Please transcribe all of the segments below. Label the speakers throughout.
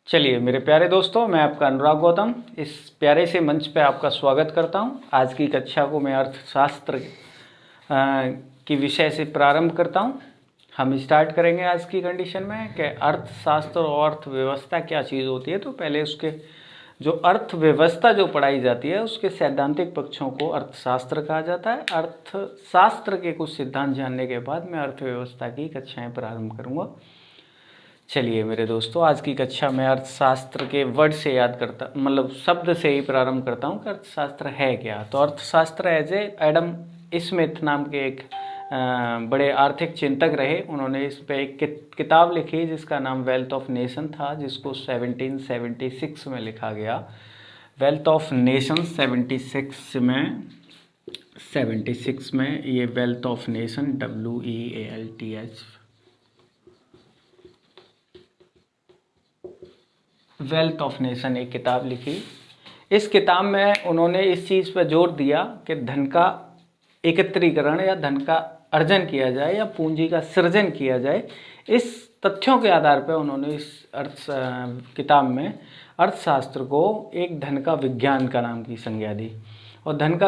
Speaker 1: चलिए मेरे प्यारे दोस्तों, मैं आपका अनुराग गौतम इस प्यारे से मंच पे आपका स्वागत करता हूं। आज की कक्षा को मैं अर्थशास्त्र की विषय से प्रारंभ करता हूं। हम स्टार्ट करेंगे आज की कंडीशन में कि अर्थशास्त्र और अर्थव्यवस्था क्या चीज़ होती है। तो पहले उसके जो अर्थव्यवस्था जो पढ़ाई जाती है उसके सैद्धांतिक पक्षों को अर्थशास्त्र कहा जाता है। अर्थशास्त्र के कुछ सिद्धांत जानने के बाद मैं अर्थव्यवस्था की कक्षाएँ प्रारंभ करूँगा। चलिए मेरे दोस्तों, आज की कक्षा में अर्थशास्त्र के वर्ड से याद करता शब्द से ही प्रारंभ करता हूँ कि अर्थशास्त्र है क्या। तो अर्थशास्त्र एज एडम स्मिथ नाम के एक बड़े आर्थिक चिंतक रहे। उन्होंने इस पे एक किताब लिखी जिसका नाम वेल्थ ऑफ नेशन था, जिसको 1776 में लिखा गया। वेल्थ ऑफ नेशन 76 में ये wealth of nation WEALTH wealth of nation एक किताब लिखी। इस किताब में उन्होंने इस चीज़ पर जोर दिया कि धन का एकत्रीकरण या धन का अर्जन किया जाए या पूंजी का सृजन किया जाए। इस तथ्यों के आधार पर उन्होंने इस किताब में अर्थशास्त्र को एक धन का विज्ञान का नाम की संज्ञा दी। और धन का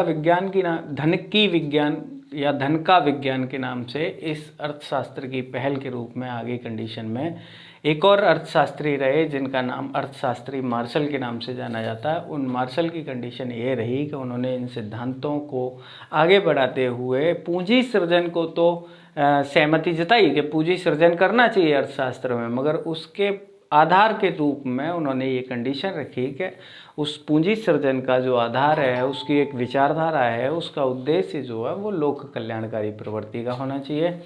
Speaker 1: विज्ञान के नाम से इस अर्थशास्त्र की पहल के रूप में आगे कंडीशन में एक और अर्थशास्त्री रहे जिनका नाम अर्थशास्त्री मार्शल के नाम से जाना जाता है। उन मार्शल की कंडीशन ये रही कि उन्होंने इन सिद्धांतों को आगे बढ़ाते हुए पूंजी सृजन को तो सहमति जताई कि पूंजी सृजन करना चाहिए अर्थशास्त्र में, मगर उसके आधार के रूप में उन्होंने ये कंडीशन रखी कि उस पूंजी सृजन का जो आधार है, उसकी एक विचारधारा है, उसका उद्देश्य जो है वो लोक कल्याणकारी प्रवृत्ति का होना चाहिए।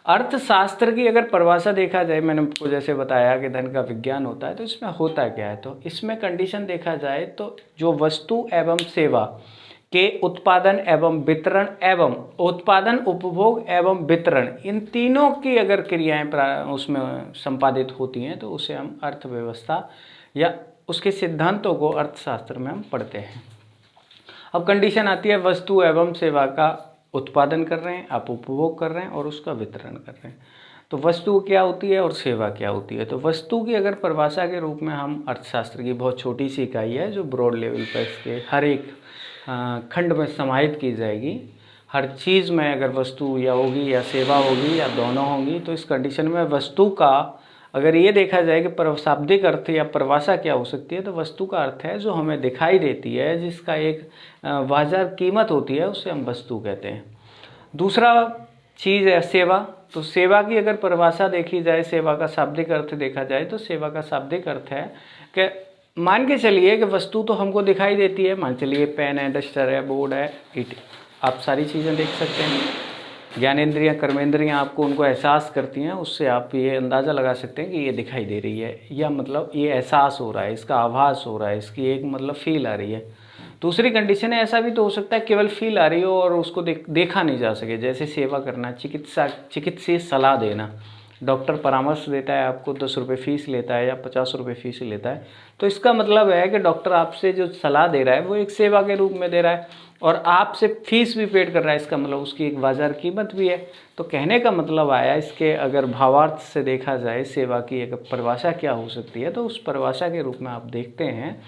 Speaker 1: अर्थशास्त्र की अगर परिभाषा देखा जाए, मैंने आपको जैसे बताया कि धन का विज्ञान होता है, तो इसमें होता क्या है। तो इसमें कंडीशन देखा जाए तो जो वस्तु एवं सेवा के उत्पादन एवं वितरण एवं उत्पादन, उपभोग एवं वितरण, इन तीनों की अगर क्रियाएं उसमें संपादित होती हैं तो उसे हम अर्थव्यवस्था या उसके सिद्धांतों को अर्थशास्त्र में हम पढ़ते हैं। अब कंडीशन आती है वस्तु एवं सेवा का उत्पादन कर रहे हैं, आप उपभोग कर रहे हैं और उसका वितरण कर रहे हैं। तो वस्तु क्या होती है और सेवा क्या होती है। तो वस्तु की अगर परिभाषा के रूप में हम अर्थशास्त्र की बहुत छोटी सी इकाई है जो ब्रॉड लेवल पर इसके हर एक खंड में समाहित की जाएगी। हर चीज़ में अगर वस्तु या होगी या सेवा होगी या दोनों होंगी, तो इस कंडीशन में वस्तु का अगर ये देखा जाए कि शाब्दिक अर्थ या परिभाषा क्या हो सकती है, तो वस्तु का अर्थ है जो हमें दिखाई देती है, जिसका एक बाजार कीमत होती है, उसे हम वस्तु कहते हैं। दूसरा चीज़ है सेवा। तो सेवा की अगर परिभाषा देखी जाए, सेवा का शाब्दिक अर्थ देखा जाए, तो सेवा का शाब्दिक अर्थ है कि मान के चलिए कि वस्तु तो हमको दिखाई देती है, मान चलिए पेन है, डस्टर है, बोर्ड है, आप सारी चीज़ें देख सकते हैं। ज्ञानेंद्रियाँ, कर्मेंद्रियाँ आपको उनको एहसास करती हैं, उससे आप ये अंदाज़ा लगा सकते हैं कि ये दिखाई दे रही है, या ये एहसास हो रहा है, इसका आभास हो रहा है, इसकी एक फील आ रही है। दूसरी कंडीशन है ऐसा भी तो हो सकता है केवल फील आ रही हो और उसको देखा नहीं जा सके, जैसे सेवा करना, चिकित्सीय सलाह देना। डॉक्टर परामर्श देता है, आपको 10 रुपये फीस लेता है या 50 रुपये फीस लेता है, तो इसका मतलब है कि डॉक्टर आपसे जो सलाह दे रहा है वो एक सेवा के रूप में दे रहा है और आपसे फीस भी पेड कर रहा है। इसका मतलब उसकी एक बाजार कीमत भी है। तो कहने का मतलब आया, इसके अगर भावार्थ से देखा जाए सेवा की एक परिभाषा क्या हो सकती है, तो उस परिभाषा के रूप में आप देखते हैं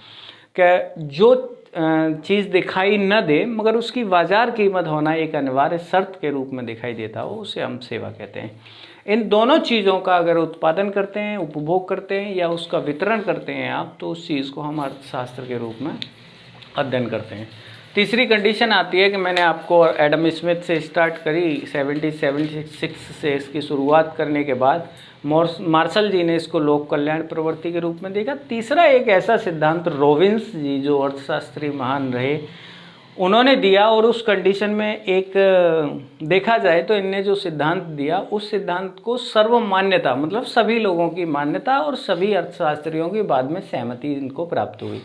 Speaker 1: कि जो चीज़ दिखाई न दे मगर उसकी बाजार कीमत होना एक अनिवार्य शर्त के रूप में दिखाई देता हो, उसे हम सेवा कहते हैं। इन दोनों चीज़ों का अगर उत्पादन करते हैं, उपभोग करते हैं या उसका वितरण करते हैं आप, तो उस चीज़ को हम अर्थशास्त्र के रूप में अध्ययन करते हैं। तीसरी कंडीशन आती है कि मैंने आपको एडम स्मिथ से स्टार्ट करी, 1776 से इसकी शुरुआत करने के बाद मार्शल जी ने इसको लोक कल्याण प्रवृत्ति के रूप में देखा। तीसरा एक ऐसा सिद्धांत रॉबिन्स जी जो अर्थशास्त्री महान रहे उन्होंने दिया, और उस कंडीशन में एक देखा जाए तो इनने जो सिद्धांत दिया उस सिद्धांत को सर्वमान्यता, मतलब सभी लोगों की मान्यता और सभी अर्थशास्त्रियों की बाद में सहमति इनको प्राप्त हुई।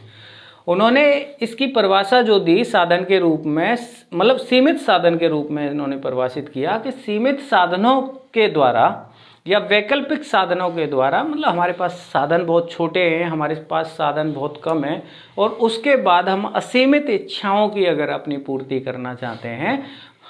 Speaker 1: उन्होंने इसकी परिभाषा जो दी साधन के रूप में, सीमित साधन के रूप में इन्होंने परिभाषित किया कि सीमित साधनों के द्वारा या वैकल्पिक साधनों के द्वारा, हमारे पास साधन बहुत छोटे हैं, हमारे पास साधन बहुत कम है और उसके बाद हम असीमित इच्छाओं की अगर अपनी पूर्ति करना चाहते हैं,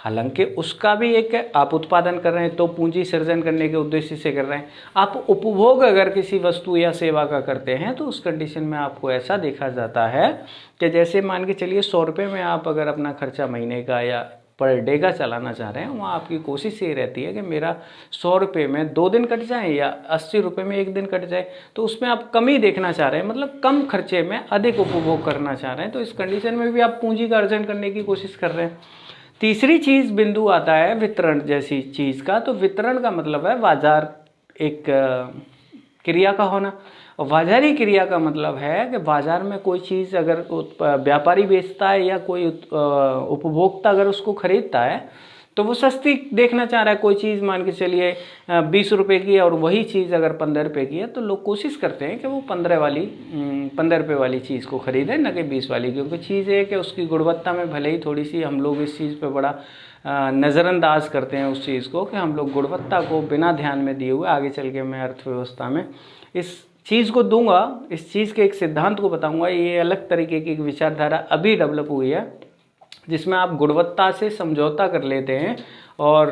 Speaker 1: हालांकि उसका भी एक, आप उत्पादन कर रहे हैं तो पूंजी सृजन करने के उद्देश्य से कर रहे हैं। आप उपभोग अगर किसी वस्तु या सेवा का करते हैं तो उस कंडीशन में आपको ऐसा देखा जाता है कि जैसे मान के चलिए 100 रुपये में आप अगर अपना खर्चा महीने का या पर डे का चलाना चाह रहे हैं, वहाँ आपकी कोशिश ये रहती है कि मेरा 100 रुपये में 2 दिन कट जाए या 80 रुपये में 1 दिन कट जाए, तो उसमें आप कम ही देखना चाह रहे हैं, मतलब कम खर्चे में अधिक उपभोग करना चाह रहे हैं। तो इस कंडीशन में भी आप पूंजी का अर्जन करने की कोशिश कर रहे हैं। तीसरी चीज़ बिंदु आता है वितरण जैसी चीज़ का। तो वितरण का मतलब है बाजार एक क्रिया का होना, और बाजारी क्रिया का मतलब है कि बाजार में कोई चीज़ अगर व्यापारी बेचता है या कोई उपभोक्ता अगर उसको खरीदता है तो वो सस्ती देखना चाह रहा है। कोई चीज़ मान के चलिए 20 रुपये की है और वही चीज़ अगर 15 रुपये की है, तो लोग कोशिश करते हैं कि वो 15 रुपये वाली चीज़ को खरीदें, न कि 20 वाली, क्योंकि चीज़ है कि उसकी गुणवत्ता में भले ही थोड़ी सी हम लोग इस चीज़ पे बड़ा नज़रअंदाज करते हैं उस चीज़ को, कि हम लोग गुणवत्ता को बिना ध्यान में दिए हुए आगे चल के मैं अर्थव्यवस्था में इस चीज़ को दूंगा, इस चीज़ के एक सिद्धांत को बताऊंगा। ये अलग तरीके की एक विचारधारा अभी डेवलप हुई है जिसमें आप गुणवत्ता से समझौता कर लेते हैं और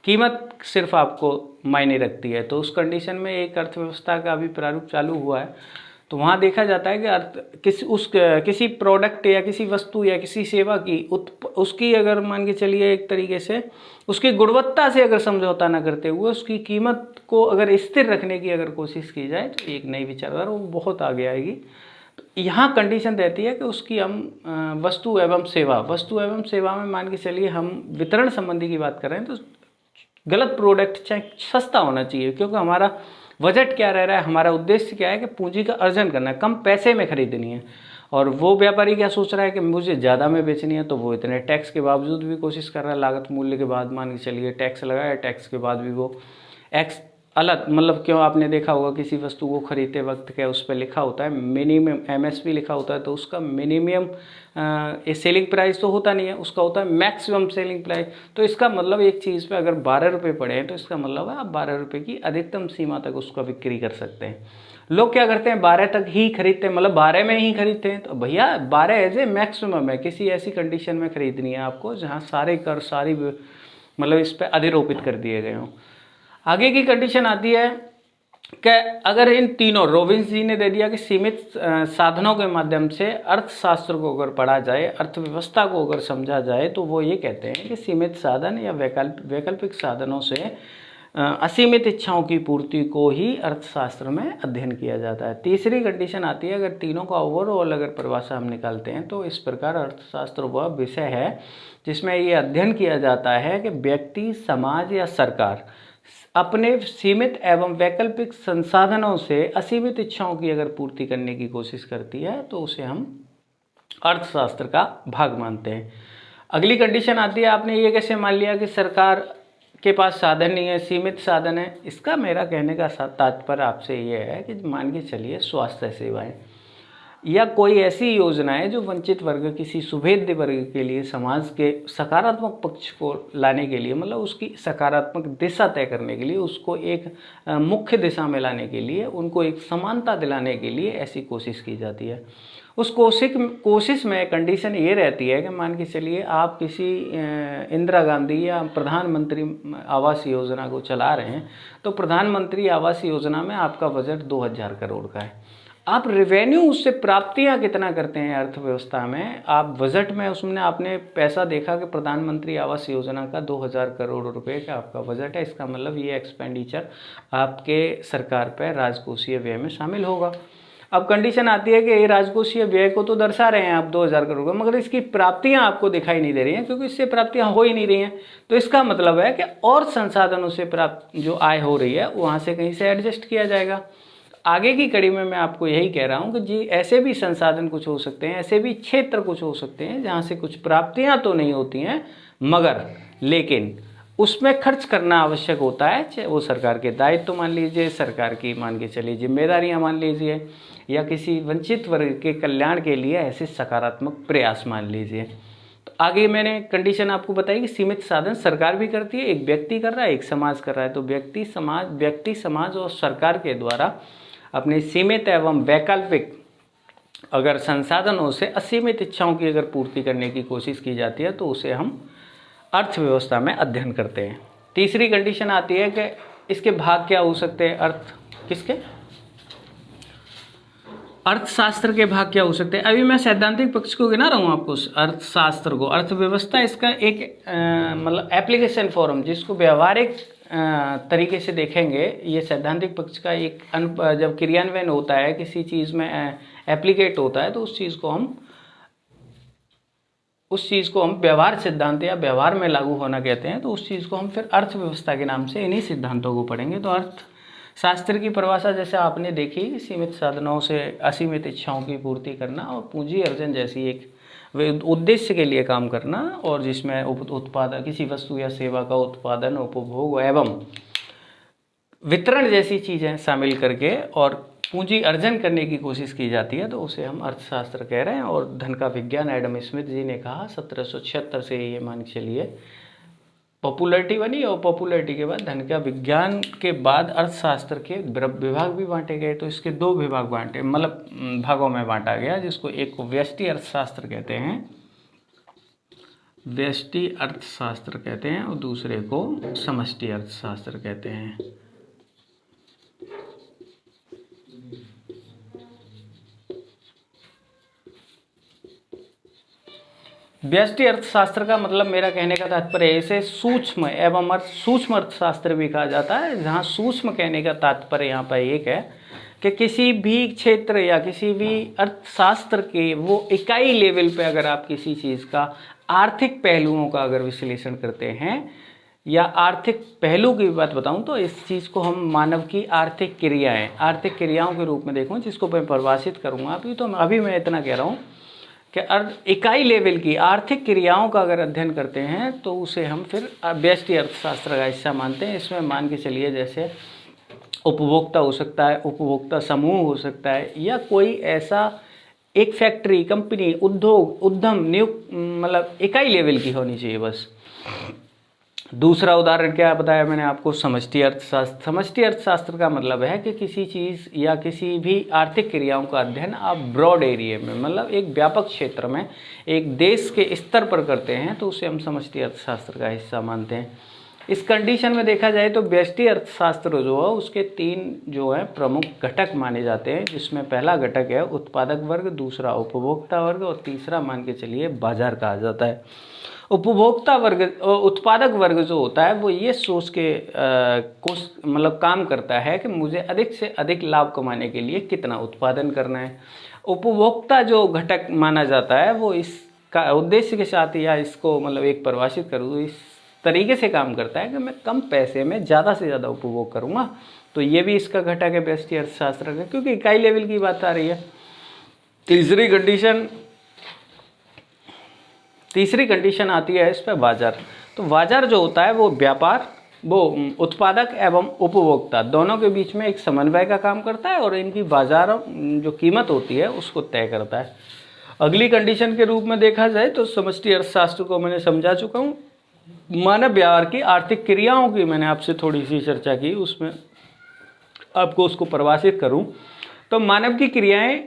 Speaker 1: कीमत सिर्फ आपको मायने रखती है। तो उस कंडीशन में एक अर्थव्यवस्था का अभी प्रारूप चालू हुआ है, तो वहाँ देखा जाता है कि किसी प्रोडक्ट या किसी वस्तु या किसी सेवा की उसकी अगर मान के चलिए एक तरीके से उसकी गुणवत्ता से अगर समझौता ना करते हुए उसकी कीमत को अगर स्थिर रखने की अगर कोशिश की जाए तो एक नई विचारधारा वो बहुत आगे आएगी। तो यहाँ कंडीशन रहती है कि उसकी हम वस्तु एवं सेवा में मान के चलिए हम वितरण संबंधी की बात कर रहे हैं, तो गलत प्रोडक्ट चाहे सस्ता होना चाहिए, क्योंकि हमारा बजट क्या रह रहा है, हमारा उद्देश्य क्या है कि पूंजी का अर्जन करना है, कम पैसे में खरीदनी है। और वो व्यापारी क्या सोच रहा है कि मुझे ज़्यादा में बेचनी है, तो वो इतने टैक्स के बावजूद भी कोशिश कर रहा है, लागत मूल्य के बाद मान के चलिए टैक्स लगाया, टैक्स के बाद भी वो एक्स अलग, मतलब क्यों आपने देखा होगा किसी वस्तु को खरीदते वक्त क्या उस पर लिखा होता है मिनिमम MSP लिखा होता है, तो उसका मिनिमम सेलिंग प्राइस तो होता नहीं है, उसका होता है मैक्सिमम सेलिंग प्राइस। तो इसका मतलब एक चीज़ पे अगर 12 रुपये पड़े हैं तो इसका मतलब है आप 12 रुपये की अधिकतम सीमा तक उसका बिक्री कर सकते हैं। लोग क्या करते हैं 12 तक ही खरीदते हैं, मतलब 12 में ही खरीदते हैं। तो भैया 12 एज ए मैक्सिमम है, किसी ऐसी कंडीशन में खरीदनी है आपको जहाँ सारे कर सारी मतलब इस पर अधिरोपित कर दिए गए हों। आगे की कंडीशन आती है कि अगर इन तीनों, रॉबिन्स जी ने दे दिया कि सीमित साधनों के माध्यम से अर्थशास्त्र को अगर पढ़ा जाए, अर्थव्यवस्था को अगर समझा जाए, तो वो ये कहते हैं कि सीमित साधन या वैकल्पिक साधनों से असीमित इच्छाओं की पूर्ति को ही अर्थशास्त्र में अध्ययन किया जाता है। तीसरी कंडीशन आती है, अगर तीनों का ओवरऑल अगर परिभाषा हम निकालते हैं तो इस प्रकार अर्थशास्त्र वह विषय है जिसमें ये अध्ययन किया जाता है कि व्यक्ति, समाज या सरकार अपने सीमित एवं वैकल्पिक संसाधनों से असीमित इच्छाओं की अगर पूर्ति करने की कोशिश करती है तो उसे हम अर्थशास्त्र का भाग मानते हैं। अगली कंडीशन आती है, आपने ये कैसे मान लिया कि सरकार के पास साधन नहीं है, सीमित साधन है। इसका मेरा कहने का तात्पर्य आपसे ये है कि मान के चलिए स्वास्थ्य सेवाएं या कोई ऐसी योजना है जो वंचित वर्ग, किसी सुभेद्य वर्ग के लिए समाज के सकारात्मक पक्ष को लाने के लिए, मतलब उसकी सकारात्मक दिशा तय करने के लिए, उसको एक मुख्य दिशा में लाने के लिए, उनको एक समानता दिलाने के लिए ऐसी कोशिश की जाती है। उस कोशिश में कंडीशन ये रहती है कि मान के चलिए आप किसी इंदिरा गांधी या प्रधानमंत्री आवास योजना को चला रहे हैं, तो प्रधानमंत्री आवास योजना में आपका बजट 2000 करोड़ का है। आप रेवेन्यू उससे प्राप्तियां कितना करते हैं अर्थव्यवस्था में, आप बजट में उसमें आपने पैसा देखा कि प्रधानमंत्री आवास योजना का 2000 करोड़ रुपए का आपका बजट है, इसका मतलब ये एक्सपेंडिचर आपके सरकार पर राजकोषीय व्यय में शामिल होगा। अब कंडीशन आती है कि ये राजकोषीय व्यय को तो दर्शा रहे हैं आप 2000 करोड़ का, मगर इसकी प्राप्तियां आपको दिखाई नहीं दे रही हैं, क्योंकि इससे प्राप्तियां हो ही नहीं रही हैं। तो इसका मतलब है कि और संसाधनों से प्राप्त जो आय हो रही है वहाँ से कहीं से एडजस्ट किया जाएगा। आगे की कड़ी में मैं आपको यही कह रहा हूँ कि जी ऐसे भी संसाधन कुछ हो सकते हैं, ऐसे भी क्षेत्र कुछ हो सकते हैं जहाँ से कुछ प्राप्तियाँ तो नहीं होती हैं, मगर लेकिन उसमें खर्च करना आवश्यक होता है, चाहे वो सरकार के दायित्व मान लीजिए, सरकार की मान के चलिए जिम्मेदारियाँ मान लीजिए, या किसी वंचित वर्ग के कल्याण के लिए ऐसे सकारात्मक प्रयास मान लीजिए। तो आगे मैंने कंडीशन आपको बताई कि सीमित साधन सरकार भी करती है, एक व्यक्ति कर रहा है, एक समाज कर रहा है। तो व्यक्ति समाज और सरकार के द्वारा अपनी सीमित एवं वैकल्पिक अगर संसाधनों से असीमित इच्छाओं की अगर पूर्ति करने की कोशिश की जाती है तो उसे हम अर्थव्यवस्था में अध्ययन करते हैं। तीसरी कंडीशन आती है कि इसके भाग क्या हो सकते हैं, किसके अर्थशास्त्र के भाग क्या हो सकते हैं। अभी मैं सैद्धांतिक पक्ष को गिना रहा हूँ आपको, अर्थशास्त्र को। अर्थव्यवस्था इसका एक मतलब एप्लीकेशन फॉर्म, जिसको व्यवहारिक तरीके से देखेंगे, ये सैद्धांतिक पक्ष का एक जब क्रियान्वयन होता है किसी चीज़ में, एप्लीकेट होता है, तो उस चीज़ को हम व्यवहार सिद्धांत या व्यवहार में लागू होना कहते हैं। तो उस चीज़ को हम फिर अर्थव्यवस्था के नाम से इन्हीं सिद्धांतों को पढ़ेंगे। तो अर्थशास्त्र की परिभाषा जैसे आपने देखी, सीमित साधनों से असीमित इच्छाओं की पूर्ति करना और पूंजी अर्जन जैसी एक उद्देश्य के लिए काम करना, और जिसमें उत्पादन, किसी वस्तु या सेवा का उत्पादन, उपभोग एवं वितरण जैसी चीज़ें शामिल करके और पूंजी अर्जन करने की कोशिश की जाती है, तो उसे हम अर्थशास्त्र कह रहे हैं। और धन का विज्ञान एडम स्मिथ जी ने कहा 1776 से, ये मान के चलिए पॉपुलरिटी बनी, और पॉपुलरिटी के बाद धन का विज्ञान के बाद अर्थशास्त्र के विभाग भी बांटे गए। तो इसके दो विभाग बांटे, मतलब भागों में बांटा गया, जिसको एक को व्यष्टि अर्थशास्त्र कहते हैं, व्यष्टि अर्थशास्त्र कहते हैं, और दूसरे को समष्टि अर्थशास्त्र कहते हैं। व्यष्टि अर्थशास्त्र का मतलब, मेरा कहने का तात्पर्य इसे सूक्ष्म एवं सूक्ष्म अर्थशास्त्र भी कहा जाता है, जहाँ सूक्ष्म कहने का तात्पर्य यहाँ पर एक है कि किसी भी क्षेत्र या किसी भी अर्थशास्त्र के वो इकाई लेवल पे अगर आप किसी चीज़ का आर्थिक पहलुओं का अगर विश्लेषण करते हैं, या आर्थिक पहलू की बात बताऊं, तो इस चीज़ को हम मानव की आर्थिक क्रियाओं के रूप में देखूं, जिसको मैं परिभाषित करूँगा अभी। तो अभी मैं इतना कह रहा हूँ कि इकाई लेवल की आर्थिक क्रियाओं का अगर अध्ययन करते हैं, तो उसे हम फिर व्यष्टि अर्थशास्त्र का हिस्सा मानते हैं। इसमें मान के चलिए जैसे उपभोक्ता हो सकता है, उपभोक्ता समूह हो सकता है, या कोई ऐसा एक फैक्ट्री, कंपनी, उद्योग, उद्यम नियुक्त, मतलब इकाई लेवल की होनी चाहिए बस। दूसरा उदाहरण क्या बताया मैंने आपको, समष्टि अर्थशास्त्र। समष्टि अर्थशास्त्र का मतलब है कि किसी चीज़ या किसी भी आर्थिक क्रियाओं का अध्ययन आप ब्रॉड एरिया में, मतलब एक व्यापक क्षेत्र में, एक देश के स्तर पर करते हैं, तो उसे हम समष्टि अर्थशास्त्र का हिस्सा मानते हैं। इस कंडीशन में देखा जाए तो व्यष्टि अर्थशास्त्र जो है, उसके 3 जो है प्रमुख घटक माने जाते हैं, जिसमें पहला घटक है उत्पादक वर्ग, दूसरा उपभोक्ता वर्ग, और तीसरा मान के चलिए बाजार कहा जाता है। उपभोक्ता वर्ग, उत्पादक वर्ग जो होता है, वो ये सोच के मतलब काम करता है कि मुझे अधिक से अधिक लाभ कमाने के लिए कितना उत्पादन करना है। उपभोक्ता जो घटक माना जाता है, वो इसका उद्देश्य के साथ, या इसको मतलब एक परिभाषित करूँ, इस तरीके से काम करता है कि मैं कम पैसे में ज़्यादा से ज़्यादा उपभोग करूँगा। तो ये भी इसका घटक है व्यष्टि अर्थशास्त्र का, क्योंकि इकाई लेवल की बात आ रही है। तीसरी कंडीशन आती है इस पर बाजार। तो बाजार जो होता है वो व्यापार, वो उत्पादक एवं उपभोक्ता दोनों के बीच में एक समन्वय का काम करता है, और इनकी बाजार जो कीमत होती है उसको तय करता है। अगली कंडीशन के रूप में देखा जाए तो समष्टि अर्थशास्त्र को मैंने समझा चुका हूँ। मानव व्यवहार की आर्थिक क्रियाओं की मैंने आपसे थोड़ी सी चर्चा की, उसमें आपको उसको परिभाषित करूँ तो मानव की क्रियाएं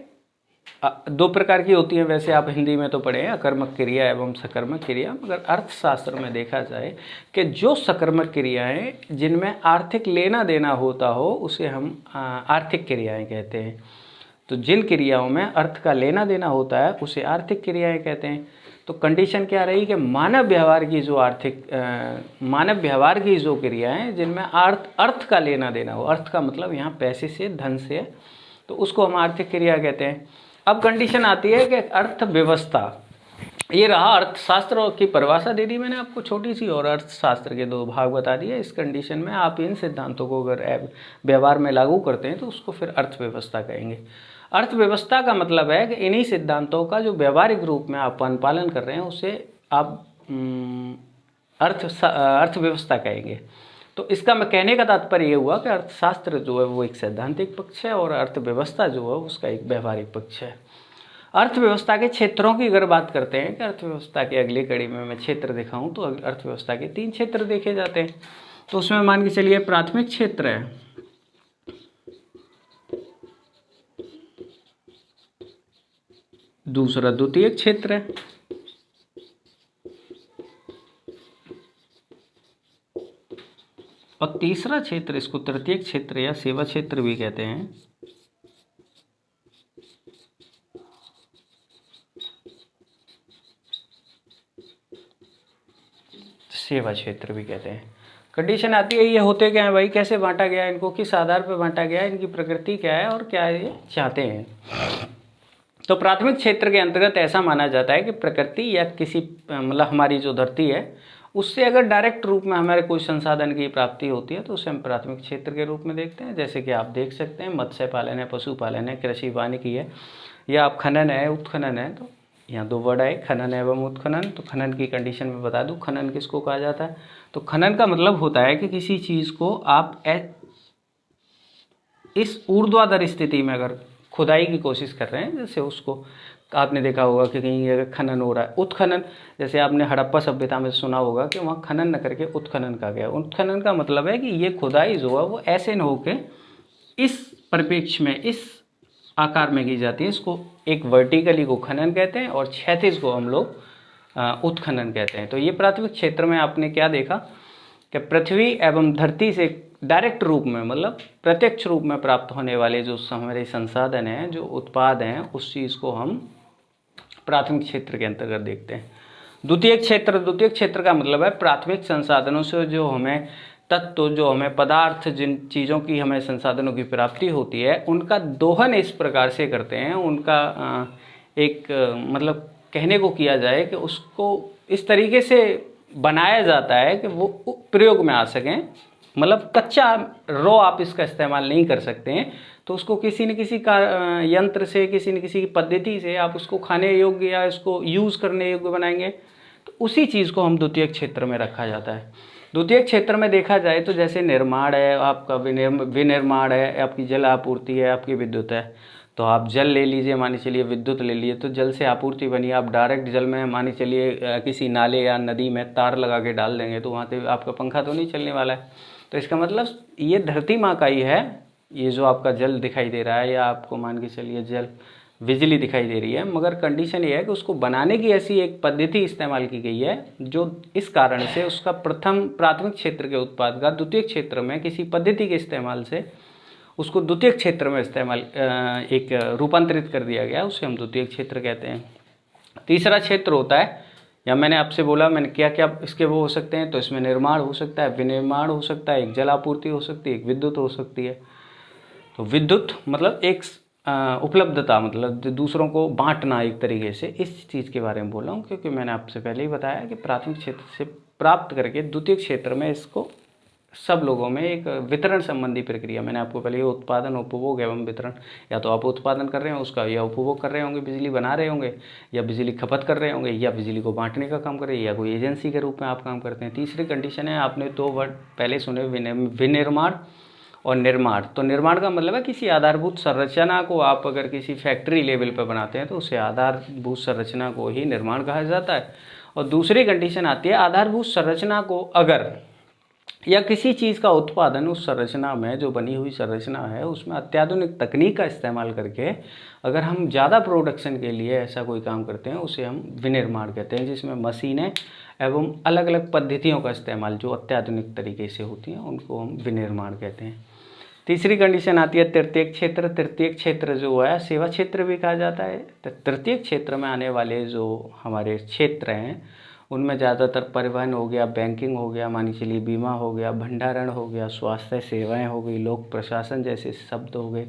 Speaker 1: 2 प्रकार की होती हैं। वैसे आप हिंदी में तो पढ़े हैं, अकर्मक क्रिया एवं सकर्मक क्रिया। मगर अर्थशास्त्र में देखा जाए कि जो सकर्मक क्रियाएं जिनमें आर्थिक लेना देना होता हो, उसे हम आर्थिक क्रियाएं कहते हैं। तो जिन क्रियाओं में अर्थ का लेना देना होता है उसे आर्थिक क्रियाएं कहते हैं। तो कंडीशन क्या रही कि मानव व्यवहार की जो क्रियाएं जिनमें अर्थ का लेना देना हो, अर्थ का मतलब यहाँ पैसे से, धन से, तो उसको हम आर्थिक क्रिया कहते हैं। अब कंडीशन आती है कि अर्थव्यवस्था। ये रहा अर्थशास्त्र की परिभाषा दे दी मैंने आपको छोटी सी, और अर्थशास्त्र के 2 भाग बता दिए। इस कंडीशन में आप इन सिद्धांतों को अगर व्यवहार में लागू करते हैं तो उसको फिर अर्थव्यवस्था कहेंगे। अर्थव्यवस्था का मतलब है कि इन्हीं सिद्धांतों का जो व्यवहारिक रूप में आप अनुपालन कर रहे हैं उसे आप अर्थव्यवस्था कहेंगे। तो इसका मैं कहने का तात्पर्य ये हुआ कि अर्थशास्त्र जो है वो एक सैद्धांतिक पक्ष है, और अर्थव्यवस्था जो है उसका एक व्यवहारिक पक्ष है। अर्थव्यवस्था के क्षेत्रों की अगर बात करते हैं कि अर्थव्यवस्था की अगली कड़ी में मैं क्षेत्र दिखाऊं, तो अर्थव्यवस्था के 3 क्षेत्र देखे जाते हैं। तो उसमें मान के चलिए प्राथमिक क्षेत्र है, दूसरा द्वितीयक क्षेत्र है, और तीसरा क्षेत्र, इसको तृतीय क्षेत्र या सेवा क्षेत्र भी कहते हैं। सेवा क्षेत्र भी कहते हैं। कंडीशन आती है ये होते क्या है भाई, कैसे बांटा गया है इनको, किस आधार पर बांटा गया है, इनकी प्रकृति क्या है और क्या ये चाहते हैं। तो प्राथमिक क्षेत्र के अंतर्गत ऐसा माना जाता है कि प्रकृति या किसी मतलब हमारी जो धरती है उससे अगर डायरेक्ट रूप में हमारे कोई संसाधन की प्राप्ति होती है तो उसे हम प्राथमिक क्षेत्र के रूप में देखते हैं। जैसे कि आप देख सकते हैं मत्स्य पालन है, पशुपालन है, कृषि वानिकी है, या आप खनन है, उत्खनन है। तो यहाँ दो वर्ड आए, खनन एवं उत्खनन। तो खनन की कंडीशन में बता दूं, खनन किसको कहा जाता है। तो खनन का मतलब होता है कि किसी चीज़ को आप इस ऊर्ध्वाधर स्थिति में अगर खुदाई की कोशिश कर रहे हैं, जैसे उसको आपने देखा होगा कि कहीं अगर खनन हो रहा है। उत्खनन, जैसे आपने हड़प्पा सभ्यता में सुना होगा कि वहाँ खनन न करके उत्खनन कहा गया। उत्खनन का मतलब है कि ये खुदाई जो है वो ऐसे न होके इस परिप्रेक्ष्य में, इस आकार में की जाती है। इसको एक वर्टिकली को खनन कहते हैं और क्षैतिज को हम लोग उत्खनन कहते हैं। तो ये प्राथमिक क्षेत्र में आपने क्या देखा कि पृथ्वी एवं धरती से डायरेक्ट रूप में, मतलब प्रत्यक्ष रूप में प्राप्त होने वाले जो हमारे संसाधन हैं, जो उत्पाद हैं, उस चीज़ को हम प्राथमिक क्षेत्र के अंतर्गत देखते हैं। द्वितीय क्षेत्र का मतलब है प्राथमिक संसाधनों से जो हमें तत्व, जो हमें पदार्थ, जिन चीज़ों की हमें संसाधनों की प्राप्ति होती है, उनका दोहन इस प्रकार से करते हैं, उनका एक मतलब कहने को किया जाए कि उसको इस तरीके से बनाया जाता है कि वो प्रयोग में आ सकें। मतलब कच्चा रॉ आप इसका इस्तेमाल नहीं कर सकते हैं, तो उसको किसी न किसी का यंत्र से, किसी न किसी पद्धति से आप उसको खाने योग्य या इसको यूज़ करने योग्य बनाएंगे। तो उसी चीज़ को हम द्वितीय क्षेत्र में रखा जाता है। द्वितीय क्षेत्र में देखा जाए तो जैसे निर्माण है, आपका विनिर्माण है, आपकी जल आपूर्ति है, आपकी विद्युत है। तो आप जल ले लीजिए, मानी चलिए विद्युत ले लिए, तो जल से आपूर्ति बनी, आप डायरेक्ट जल में मानी चलिए किसी नाले या नदी में तार लगा के डाल देंगे तो वहाँ पे आपका पंखा तो नहीं चलने वाला है। तो इसका मतलब ये धरती माँ का ही है, ये जो आपका जल दिखाई दे रहा है, या आपको मान के चलिए जल बिजली दिखाई दे रही है, मगर कंडीशन ये है कि उसको बनाने की ऐसी एक पद्धति इस्तेमाल की गई है जो इस कारण से उसका प्राथमिक क्षेत्र के उत्पाद का द्वितीय क्षेत्र में किसी पद्धति के इस्तेमाल से उसको द्वितीय क्षेत्र में इस्तेमाल एक रूपांतरित कर दिया गया, उसे हम द्वितीय क्षेत्र कहते हैं। तीसरा क्षेत्र होता है, या मैंने आपसे बोला मैंने क्या क्या इसके वो हो सकते हैं, तो इसमें निर्माण हो सकता है, विनिर्माण हो सकता है, एक जल आपूर्ति हो सकती है, एक विद्युत हो सकती है। तो विद्युत मतलब एक उपलब्धता, मतलब दूसरों को बांटना एक तरीके से, इस चीज़ के बारे में बोल रहा हूँ, क्योंकि मैंने आपसे पहले ही बताया कि प्राथमिक क्षेत्र से प्राप्त करके द्वितीय क्षेत्र में इसको सब लोगों में एक वितरण संबंधी प्रक्रिया, मैंने आपको पहले ये उत्पादन, उपभोग एवं वितरण, या तो आप उत्पादन कर रहे हैं उसका, या उपभोग कर रहे होंगे, बिजली बना रहे होंगे, या बिजली खपत कर रहे होंगे, या बिजली को बांटने का काम कर रहे हैं, या कोई एजेंसी के रूप में आप काम करते हैं। तीसरी कंडीशन है, आपने दो वर्ड पहले सुने, विनिर्माण और निर्माण। तो निर्माण का मतलब है किसी आधारभूत संरचना को आप अगर किसी फैक्ट्री लेवल पर बनाते हैं तो उसे आधारभूत संरचना को ही निर्माण कहा जाता है। और दूसरी कंडीशन आती है, आधारभूत संरचना को अगर, या किसी चीज़ का उत्पादन उस संरचना में, जो बनी हुई संरचना है उसमें अत्याधुनिक तकनीक का इस्तेमाल करके अगर हम ज़्यादा प्रोडक्शन के लिए ऐसा कोई काम करते हैं, उसे हम विनिर्माण कहते हैं, जिसमें मशीनें एवं अलग अलग पद्धतियों का इस्तेमाल जो अत्याधुनिक तरीके से होती हैं उनको हम विनिर्माण कहते हैं। तीसरी कंडीशन आती है तृतीय क्षेत्र। तृतीय क्षेत्र जो है सेवा क्षेत्र भी कहा जाता है। तृतीय क्षेत्र में आने वाले जो हमारे क्षेत्र हैं उनमें ज़्यादातर परिवहन हो गया, बैंकिंग हो गया, मानी चलिए बीमा हो गया, भंडारण हो गया, स्वास्थ्य सेवाएं हो गई, लोक प्रशासन जैसे शब्द हो गए,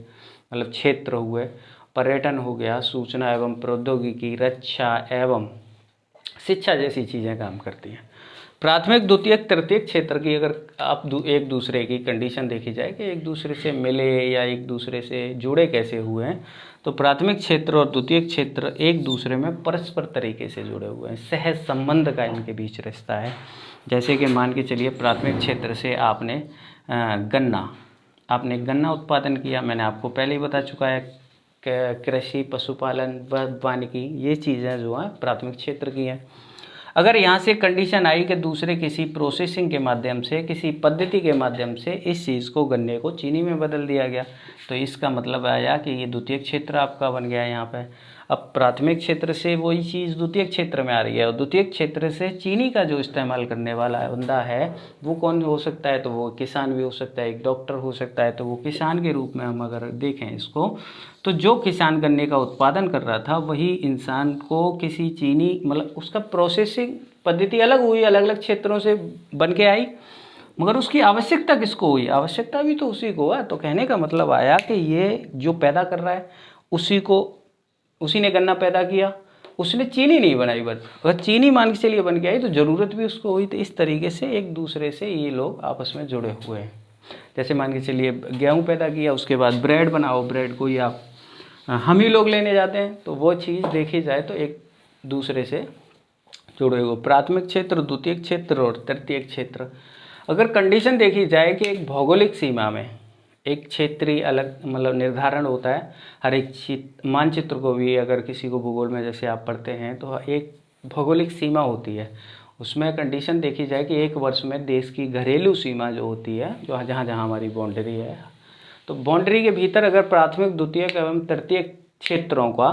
Speaker 1: मतलब क्षेत्र हुए, पर्यटन हो गया, सूचना एवं प्रौद्योगिकी, रक्षा एवं शिक्षा जैसी चीज़ें काम करती हैं। प्राथमिक, द्वितीय, तृतीय क्षेत्र की अगर आप एक दूसरे की कंडीशन देखी जाए कि एक दूसरे से मिले या एक दूसरे से जुड़े कैसे हुए हैं, तो प्राथमिक क्षेत्र और द्वितीय क्षेत्र एक दूसरे में परस्पर तरीके से जुड़े हुए हैं, सहज संबंध का इनके बीच रिश्ता है। जैसे कि मान के चलिए प्राथमिक क्षेत्र से आपने गन्ना उत्पादन किया, मैंने आपको पहले ही बता चुका है, कृषि, पशुपालन, वानिकी, ये चीज़ें जो हैं प्राथमिक क्षेत्र की हैं। अगर यहाँ से कंडीशन आई कि दूसरे किसी प्रोसेसिंग के माध्यम से, किसी पद्धति के माध्यम से इस चीज़ को, गन्ने को चीनी में बदल दिया गया, तो इसका मतलब आया कि ये द्वितीय क्षेत्र आपका बन गया यहाँ पे। अब प्राथमिक क्षेत्र से वही चीज़ द्वितीयक क्षेत्र में आ रही है, और द्वितीयक क्षेत्र से चीनी का जो इस्तेमाल करने वाला बंदा है वो कौन हो सकता है, तो वो किसान भी हो सकता है, एक डॉक्टर हो सकता है। तो वो किसान के रूप में हम अगर देखें इसको, तो जो किसान गन्ने का उत्पादन कर रहा था वही इंसान को किसी चीनी, मतलब उसका प्रोसेसिंग पद्धति अलग हुई, अलग अलग क्षेत्रों से बन के आई, मगर उसकी आवश्यकता किसको हुई, आवश्यकता भी तो उसी को है। तो कहने का मतलब आया कि ये जो पैदा कर रहा है उसी ने गन्ना पैदा किया, उसने चीनी नहीं बनाई। बस अगर चीनी मान के चलिए बन के आई तो ज़रूरत भी उसको हुई। तो इस तरीके से एक दूसरे से ये लोग आपस में जुड़े हुए हैं। जैसे मान के चलिए गेहूँ पैदा किया, उसके बाद ब्रेड बनाओ, ब्रेड को ही आप हम ही लोग लेने जाते हैं। तो वो चीज़ देखी जाए तो एक दूसरे से जुड़े हुए प्राथमिक क्षेत्र, द्वितीयक क्षेत्र और तृतीयक क्षेत्र। अगर कंडीशन देखी जाए कि एक भौगोलिक सीमा में एक क्षेत्रीय अलग मतलब निर्धारण होता है, हर एक मानचित्र को भी अगर किसी को भूगोल में जैसे आप पढ़ते हैं तो एक भौगोलिक सीमा होती है, उसमें कंडीशन देखी जाए कि एक वर्ष में देश की घरेलू सीमा जो होती है, जो जहाँ जहाँ हमारी बाउंड्री है, तो बाउंड्री के भीतर अगर प्राथमिक, द्वितीयक एवं तृतीयक क्षेत्रों का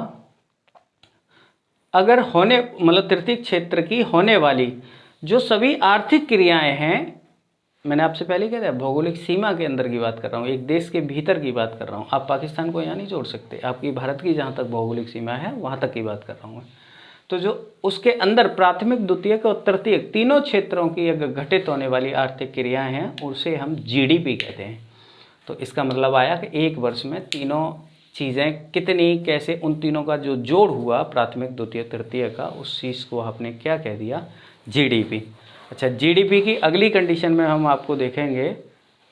Speaker 1: अगर होने मतलब तृतीयक क्षेत्र की होने वाली जो सभी आर्थिक क्रियाएं हैं, मैंने आपसे पहले कहा था भौगोलिक सीमा के अंदर की बात कर रहा हूँ, एक देश के भीतर की बात कर रहा हूँ। आप पाकिस्तान को यहाँ नहीं जोड़ सकते, आपकी भारत की जहाँ तक भौगोलिक सीमा है वहाँ तक की बात कर रहा हूँ। तो जो उसके अंदर प्राथमिक, द्वितीयक और तृतीयक तीनों क्षेत्रों की अगर घटित होने वाली आर्थिक क्रियाएं हैं उसे हम जीडीपी कहते हैं। तो इसका मतलब आया कि एक वर्ष में तीनों चीज़ें कितनी, कैसे, उन तीनों का जो जोड़ हुआ प्राथमिक, द्वितीयक, तृतीय का, उस चीज़ को आपने क्या कह दिया, जीडीपी। अच्छा, जीडीपी की अगली कंडीशन में हम आपको देखेंगे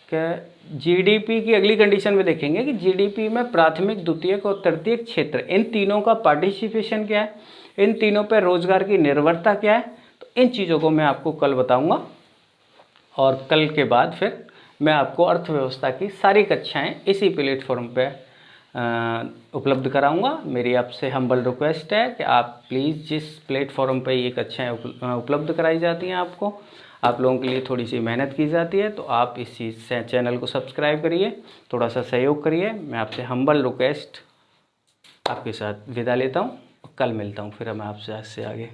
Speaker 1: कि जीडीपी की अगली कंडीशन में देखेंगे कि जीडीपी में प्राथमिक, द्वितीयक और तृतीयक क्षेत्र इन तीनों का पार्टिसिपेशन क्या है, इन तीनों पर रोजगार की निर्भरता क्या है। तो इन चीज़ों को मैं आपको कल बताऊंगा, और कल के बाद फिर मैं आपको अर्थव्यवस्था की सारी कक्षाएं इसी प्लेटफॉर्म पे उपलब्ध कराऊंगा। मेरी आपसे हम्बल रिक्वेस्ट है कि आप प्लीज़ जिस प्लेटफॉर्म पे ये कक्षाएं उपलब्ध कराई जाती हैं आपको, आप लोगों के लिए थोड़ी सी मेहनत की जाती है, तो आप इस चीज़ से चैनल को सब्सक्राइब करिए, थोड़ा सा सहयोग करिए। मैं आपसे हम्बल रिक्वेस्ट आपके साथ विदा लेता हूँ, कल मिलता हूँ फिर मैं आपसे आज से आगे।